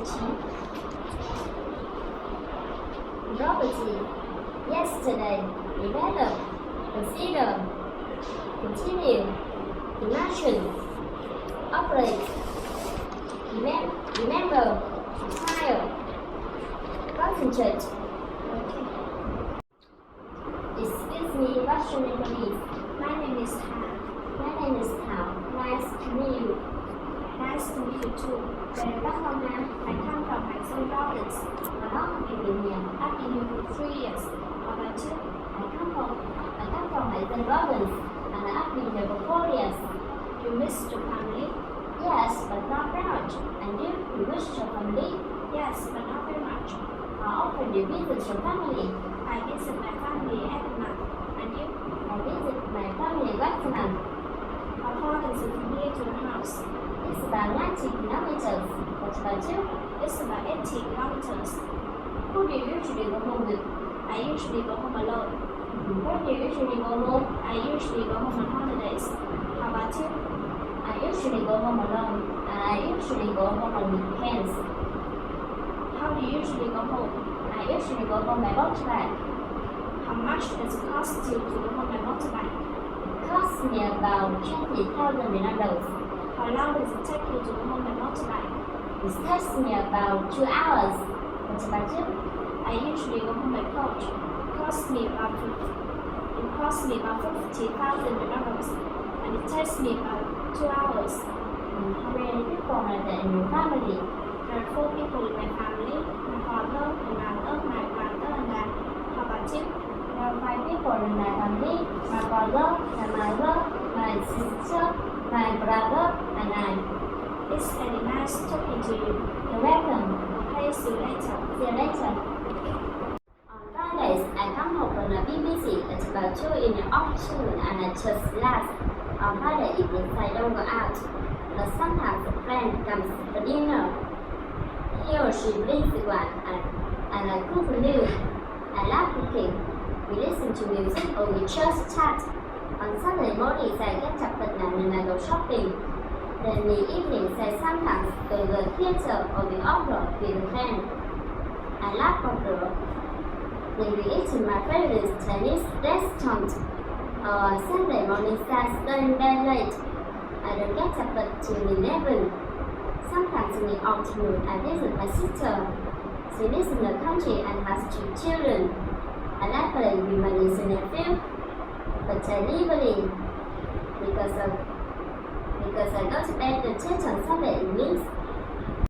17. Property. Yesterday. Develop. Consider. Continue. Imagine. Operate. Remember. Retire. Concentrate. Okay. Excuse me, what's your name, please? My name is Han. My name is Thảo. Nice to meet you. Nice to meet you too. Where are you from, ma'am? I come from Haizen Province. How long have you been here? I've been here for 3 years. How about you? I come from Haizen Province, and I've been here for 4 years. You miss your family? Yes, but not very much. And you wish your family? Yes, but not very much. How often do you visit your family? I visit my family every month. And you? I visit my family once a month. How far is it from here to your house? It's about 90 kilometers. What about you? It's about 80 kilometers. Who do you usually go home with? I usually go home alone. Where do you usually go home? I usually go home on holidays. How about you? I usually go home alone, and I usually go home on weekends. How do you usually go home? I usually go home by motorbike. How much does it cost you to go home by motorbike? It costs me about 20,000 renminbi. How long does it take you to go home by motorbike? It takes me about 2 hours. What about you? I usually go home by coach. It costs me about 50,000 renminbi, and it takes me about 2 hours. How many people are there in your family? There are 4 people in my family: my father, my mother, my brother, and I. How about you? There are 5 people in my family: my father, my mother, my sister, my brother, and I. It's very nice talking to you. You're welcome. Okay, see you later. See you later. On Fridays, I come home from the BBC at about 2 in the afternoon and I just relax. On Friday evenings, I don't go out, but sometimes a friend comes for dinner. He or she brings the one and I cook for you. I love cooking. We listen to music or we just chat. On Sunday mornings, I get up at 9 and I go shopping. Then in the evenings, I sometimes go to the theater or the opera with a friend. I love opera. Then we eat in my favorite Chinese restaurant. On Sunday mornings, I stay in bed late. I don't get up until 11. Sometimes in the afternoon, I visit my sister. She lives in the country and has 2 children. I like playing with my niece and nephew, but I leave early because I go to bed at 10 on Sunday. In the meantime,